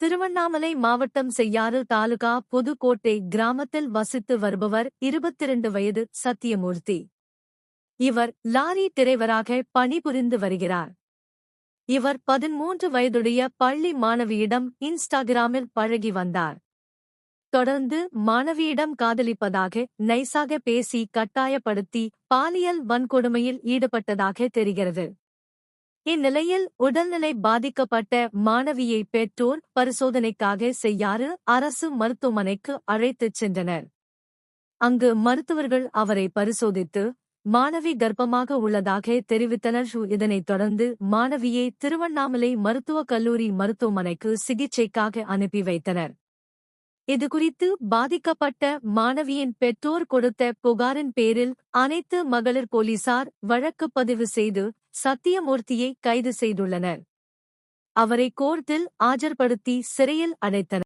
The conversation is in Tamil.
திருவண்ணாமலை மாவட்டம் செய்யாறு தாலுகா புதுக்கோட்டை கிராமத்தில் வசித்து வருபவர் 22 வயது சத்தியமூர்த்தி. இவர் லாரி டிரைவராக பணிபுரிந்து வருகிறார். இவர் 13 வயதுடைய பள்ளி மாணவியிடம் இன்ஸ்டாகிராமில் பழகி வந்தார். தொடர்ந்து மாணவியிடம் காதலிப்பதாக நைசாக பேசி கட்டாயப்படுத்தி பாலியல் வன்கொடுமையில் ஈடுபட்டதாக தெரிகிறது. இந்நிலையில் உடல்நிலை பாதிக்கப்பட்ட மாணவியை பெற்றோர் பரிசோதனைக்காக செய்யாறு அரசு மருத்துவமனைக்கு அழைத்துச் சென்றனர். அங்கு மருத்துவர்கள் அவரை பரிசோதித்து மாணவி கர்ப்பமாக உள்ளதாக தெரிவித்தனர். இதனைத் தொடர்ந்து மாணவியை திருவண்ணாமலை மருத்துவக் கல்லூரி மருத்துவமனைக்கு சிகிச்சைக்காக அனுப்பி வைத்தனர். இதுகுறித்து பாதிக்கப்பட்ட மாணவியின் பெற்றோர் கொடுத்த புகாரின் பேரில் அனைத்து மகளிர் போலீசார் வழக்கு பதிவு செய்து சத்தியமூர்த்தியை கைது செய்துள்ளனர். அவரை கோர்ட்டில் ஆஜர்படுத்தி சிறையில் அடைத்தனர்.